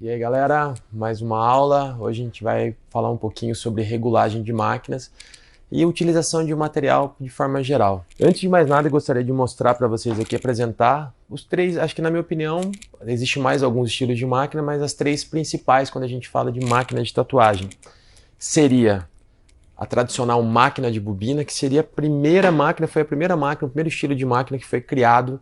E aí galera, mais uma aula. Hoje a gente vai falar um pouquinho sobre regulagem de máquinas e utilização de material de forma geral. Antes de mais nada, eu gostaria de mostrar para vocês aqui, apresentar os três, acho que na minha opinião, existe mais alguns estilos de máquina, mas as três principais quando a gente fala de máquina de tatuagem. Seria a tradicional máquina de bobina, que seria a primeira máquina, foi a primeira máquina, o primeiro estilo de máquina que foi criado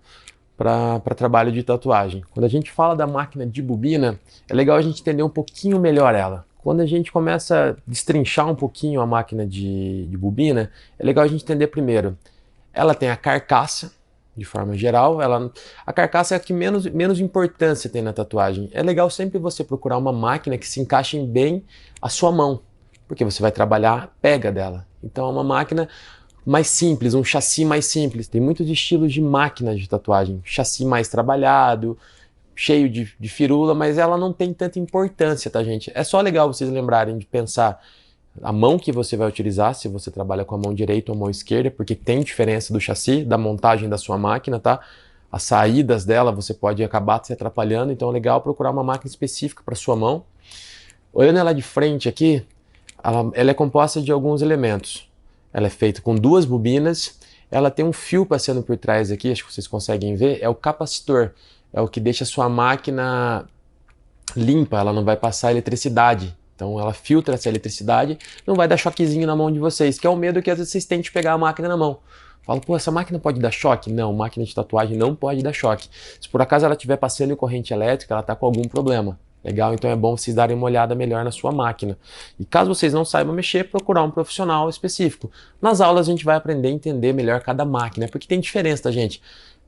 para trabalho de tatuagem. Quando a gente fala da máquina de bobina, é legal a gente entender um pouquinho melhor ela. Quando a gente começa a destrinchar um pouquinho a máquina de bobina, é legal a gente entender primeiro. Ela tem a carcaça, de forma geral, a carcaça é a que menos importância tem na tatuagem. É legal sempre você procurar uma máquina que se encaixe bem a sua mão, porque você vai trabalhar a pega dela. Então é uma máquina mais simples, um chassi mais simples. Tem muitos estilos de máquinas de tatuagem. Chassi mais trabalhado, cheio de firula, mas ela não tem tanta importância, tá, gente? É só legal vocês lembrarem de pensar a mão que você vai utilizar, se você trabalha com a mão direita ou a mão esquerda, porque tem diferença do chassi, da montagem da sua máquina, tá? As saídas dela você pode acabar se atrapalhando, então é legal procurar uma máquina específica para sua mão. Olhando ela de frente aqui, ela é composta de alguns elementos. Ela é feita com duas bobinas, ela tem um fio passando por trás aqui, acho que vocês conseguem ver, é o capacitor, é o que deixa a sua máquina limpa, ela não vai passar eletricidade, então ela filtra essa eletricidade, não vai dar choquezinho na mão de vocês, que é o medo que às vezes vocês têm de pegar a máquina na mão. Fala, pô, essa máquina pode dar choque? Não, máquina de tatuagem não pode dar choque. Se por acaso ela estiver passando em corrente elétrica, ela está com algum problema. Legal? Então é bom vocês darem uma olhada melhor na sua máquina. E caso vocês não saibam mexer, procurar um profissional específico. Nas aulas a gente vai aprender a entender melhor cada máquina, porque tem diferença, tá, gente?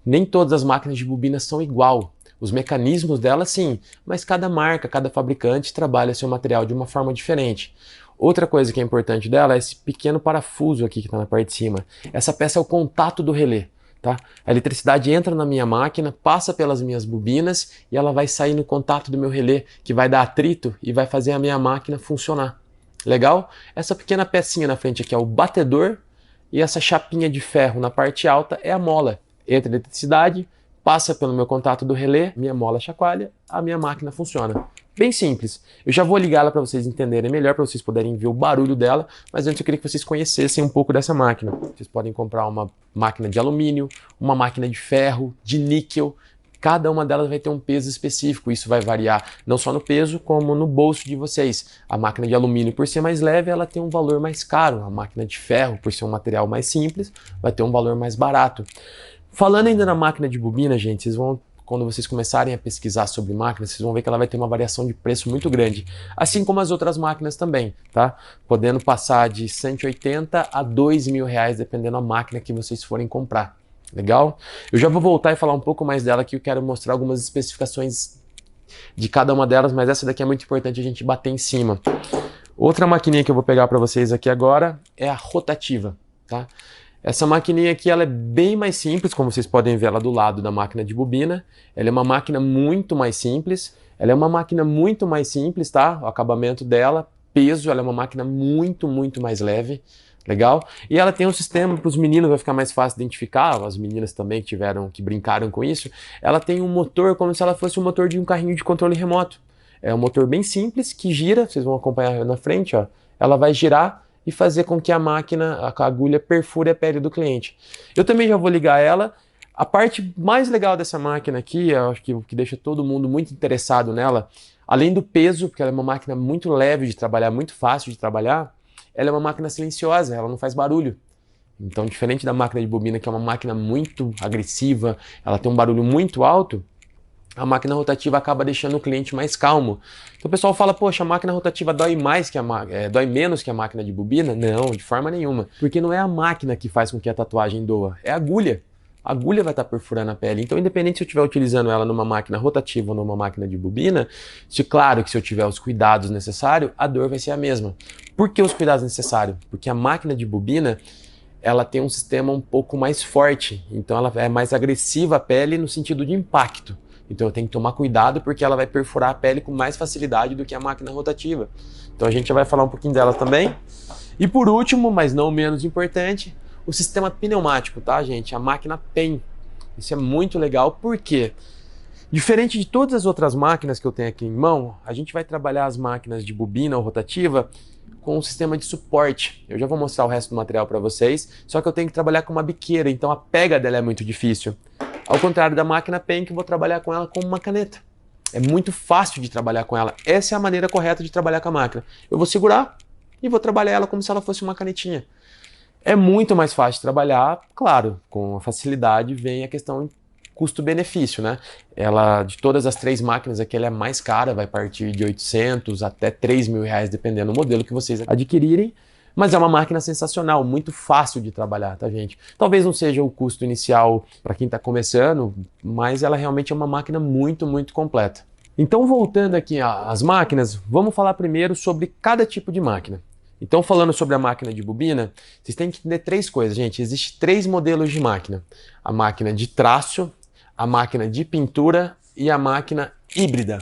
Nem todas as máquinas de bobina são igual. Os mecanismos delas sim, mas cada marca, cada fabricante trabalha seu material de uma forma diferente. Outra coisa que é importante dela é esse pequeno parafuso aqui que está na parte de cima. Essa peça é o contato do relé. Tá? A eletricidade entra na minha máquina, passa pelas minhas bobinas e ela vai sair no contato do meu relé, que vai dar atrito e vai fazer a minha máquina funcionar. Legal? Essa pequena pecinha na frente aqui é o batedor e essa chapinha de ferro na parte alta é a mola. Entra a eletricidade, passa pelo meu contato do relé, minha mola chacoalha, a minha máquina funciona. Bem simples. Eu já vou ligar ela para vocês entenderem melhor, para vocês poderem ver o barulho dela, mas antes eu queria que vocês conhecessem um pouco dessa máquina. Vocês podem comprar uma máquina de alumínio, uma máquina de ferro, de níquel. Cada uma delas vai ter um peso específico. Isso vai variar não só no peso, como no bolso de vocês. A máquina de alumínio, por ser mais leve, ela tem um valor mais caro. A máquina de ferro, por ser um material mais simples, vai ter um valor mais barato. Falando ainda na máquina de bobina, gente, vocês vão... Quando vocês começarem a pesquisar sobre máquinas, vocês vão ver que ela vai ter uma variação de preço muito grande. Assim como as outras máquinas também, tá? Podendo passar de 180 a 2 mil reais, dependendo da máquina que vocês forem comprar. Legal? Eu já vou voltar e falar um pouco mais dela aqui. Eu quero mostrar algumas especificações de cada uma delas, mas essa daqui é muito importante a gente bater em cima. Outra maquininha que eu vou pegar para vocês aqui agora é a rotativa, tá? Essa maquininha aqui ela é bem mais simples, como vocês podem ver ela do lado da máquina de bobina. Ela é uma máquina muito mais simples. Ela é uma máquina muito mais simples, tá? O acabamento dela, peso, ela é uma máquina muito mais leve. Legal? E ela tem um sistema, para os meninos vai ficar mais fácil identificar, as meninas também que brincaram com isso. Ela tem um motor como se ela fosse um motor de um carrinho de controle remoto. É um motor bem simples, que gira, vocês vão acompanhar na frente, ó. Ela vai girar e fazer com que a máquina, a agulha, perfure a pele do cliente. Eu também já vou ligar ela. A parte mais legal dessa máquina aqui, eu acho que o que deixa todo mundo muito interessado nela, além do peso, porque ela é uma máquina muito leve de trabalhar, muito fácil de trabalhar, ela é uma máquina silenciosa, ela não faz barulho. Então, diferente da máquina de bobina, que é uma máquina muito agressiva, ela tem um barulho muito alto, a máquina rotativa acaba deixando o cliente mais calmo. Então o pessoal fala, poxa, a máquina rotativa dói menos que a máquina de bobina? Não, de forma nenhuma. Porque não é a máquina que faz com que a tatuagem doa, é a agulha. A agulha vai estar perfurando a pele. Então, independente se eu estiver utilizando ela numa máquina rotativa ou numa máquina de bobina, claro que se eu tiver os cuidados necessários, a dor vai ser a mesma. Por que os cuidados necessários? Porque a máquina de bobina, ela tem um sistema um pouco mais forte. Então, ela é mais agressiva à pele no sentido de impacto. Então eu tenho que tomar cuidado porque ela vai perfurar a pele com mais facilidade do que a máquina rotativa. Então a gente já vai falar um pouquinho dela também. E por último, mas não menos importante, o sistema pneumático, tá, gente? A máquina PEN. Isso é muito legal, por quê? Diferente de todas as outras máquinas que eu tenho aqui em mão, a gente vai trabalhar as máquinas de bobina ou rotativa com um sistema de suporte. Eu já vou mostrar o resto do material para vocês, só que eu tenho que trabalhar com uma biqueira, então a pega dela é muito difícil. Ao contrário da máquina pen, que eu vou trabalhar com ela com uma caneta. É muito fácil de trabalhar com ela. Essa é a maneira correta de trabalhar com a máquina. Eu vou segurar e vou trabalhar ela como se ela fosse uma canetinha. É muito mais fácil de trabalhar, claro, com a facilidade vem a questão custo-benefício, né? Ela, de todas as 3 máquinas aqui, ela é mais cara, vai partir de 800 até 3 mil reais, dependendo do modelo que vocês adquirirem. Mas é uma máquina sensacional, muito fácil de trabalhar, tá, gente? Talvez não seja o custo inicial para quem está começando, mas ela realmente é uma máquina muito, muito completa. Então, voltando aqui às máquinas, vamos falar primeiro sobre cada tipo de máquina. Então, falando sobre a máquina de bobina, vocês têm que entender 3 coisas, gente. Existem 3 modelos de máquina. A máquina de traço, a máquina de pintura e a máquina híbrida.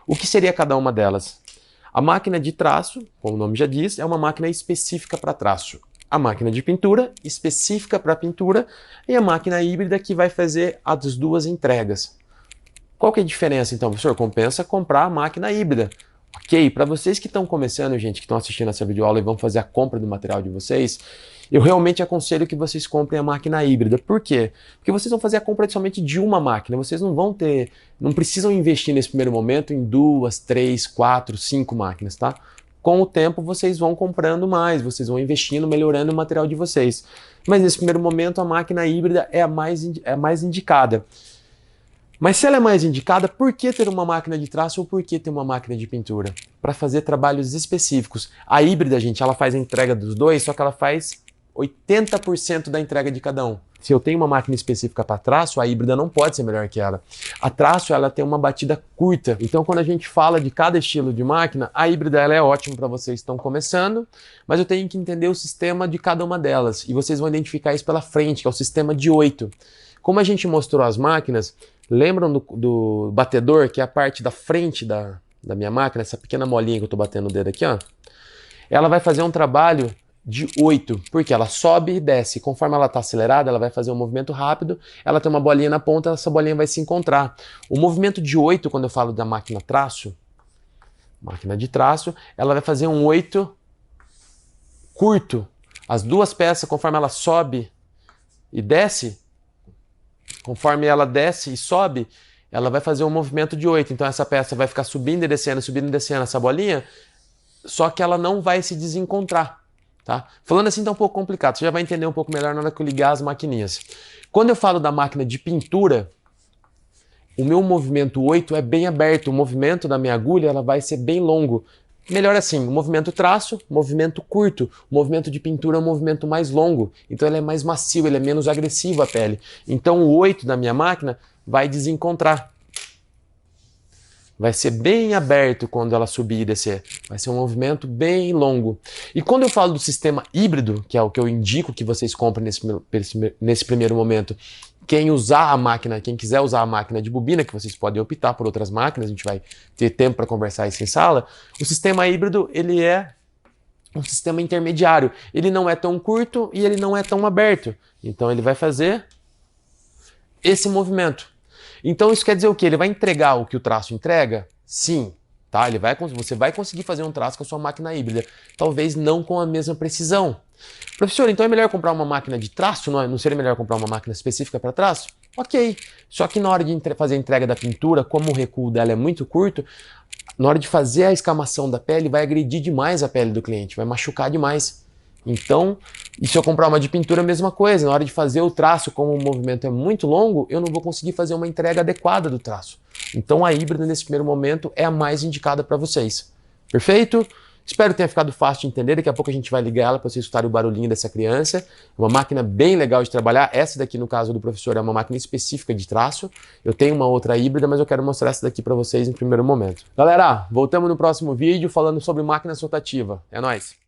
O que seria cada uma delas? A máquina de traço, como o nome já diz, é uma máquina específica para traço. A máquina de pintura, específica para pintura, e a máquina híbrida que vai fazer as 2 entregas. Qual que é a diferença então, professor? Compensa comprar a máquina híbrida. Ok, para vocês que estão começando, gente, que estão assistindo essa videoaula e vão fazer a compra do material de vocês, eu realmente aconselho que vocês comprem a máquina híbrida. Por quê? Porque vocês vão fazer a compra somente de uma máquina. Vocês não precisam investir nesse primeiro momento em 2, 3, 4, 5 máquinas, tá? Com o tempo vocês vão comprando mais, vocês vão investindo, melhorando o material de vocês. Mas nesse primeiro momento a máquina híbrida é a mais indicada. Mas se ela é mais indicada, por que ter uma máquina de traço ou por que ter uma máquina de pintura? Para fazer trabalhos específicos. A híbrida, gente, ela faz a entrega dos 2, só que ela faz 80% da entrega de cada um. Se eu tenho uma máquina específica para traço, a híbrida não pode ser melhor que ela. A traço, ela tem uma batida curta. Então, quando a gente fala de cada estilo de máquina, a híbrida ela é ótima para vocês que estão começando, mas eu tenho que entender o sistema de cada uma delas. E vocês vão identificar isso pela frente, que é o sistema de 8. Como a gente mostrou as máquinas, lembram do batedor, que é a parte da frente da minha máquina, essa pequena molinha que eu estou batendo o dedo aqui, ó? Ela vai fazer um trabalho de 8, porque ela sobe e desce. Conforme ela está acelerada, ela vai fazer um movimento rápido, ela tem uma bolinha na ponta, essa bolinha vai se encontrar. O movimento de 8, quando eu falo da máquina de traço, ela vai fazer um 8 curto. As 2 peças, conforme ela sobe e desce, conforme ela desce e sobe, ela vai fazer um movimento de 8. Então essa peça vai ficar subindo e descendo, essa bolinha, só que ela não vai se desencontrar. Tá? Falando assim tá um pouco complicado, você já vai entender um pouco melhor na hora que eu ligar as maquininhas. Quando eu falo da máquina de pintura, o meu movimento 8 é bem aberto, o movimento da minha agulha ela vai ser bem longo. Melhor assim, o movimento traço, movimento curto, o movimento de pintura é um movimento mais longo, então ele é mais macio, ele é menos agressivo à pele. Então o 8 da minha máquina vai desencontrar. Vai ser bem aberto quando ela subir e descer. Vai ser um movimento bem longo. E quando eu falo do sistema híbrido, que é o que eu indico que vocês comprem nesse primeiro momento, quem quiser usar a máquina de bobina, que vocês podem optar por outras máquinas, a gente vai ter tempo para conversar isso em sala, o sistema híbrido ele é um sistema intermediário. Ele não é tão curto e ele não é tão aberto. Então ele vai fazer esse movimento. Então isso quer dizer o quê? Ele vai entregar o que o traço entrega? Sim, tá? Você vai conseguir fazer um traço com a sua máquina híbrida, talvez não com a mesma precisão. Professor, então é melhor comprar uma máquina de traço? Não seria melhor comprar uma máquina específica para traço? Ok, só que na hora de fazer a entrega da pintura, como o recuo dela é muito curto, na hora de fazer a escamação da pele, vai agredir demais a pele do cliente, vai machucar demais. Então, e se eu comprar uma de pintura, a mesma coisa. Na hora de fazer o traço, como o movimento é muito longo, eu não vou conseguir fazer uma entrega adequada do traço. Então, a híbrida, nesse primeiro momento, é a mais indicada para vocês. Perfeito? Espero que tenha ficado fácil de entender. Daqui a pouco a gente vai ligar ela para vocês escutarem o barulhinho dessa criança. É uma máquina bem legal de trabalhar. Essa daqui, no caso do professor, é uma máquina específica de traço. Eu tenho uma outra híbrida, mas eu quero mostrar essa daqui para vocês em primeiro momento. Galera, voltamos no próximo vídeo falando sobre máquina rotativa. É nóis!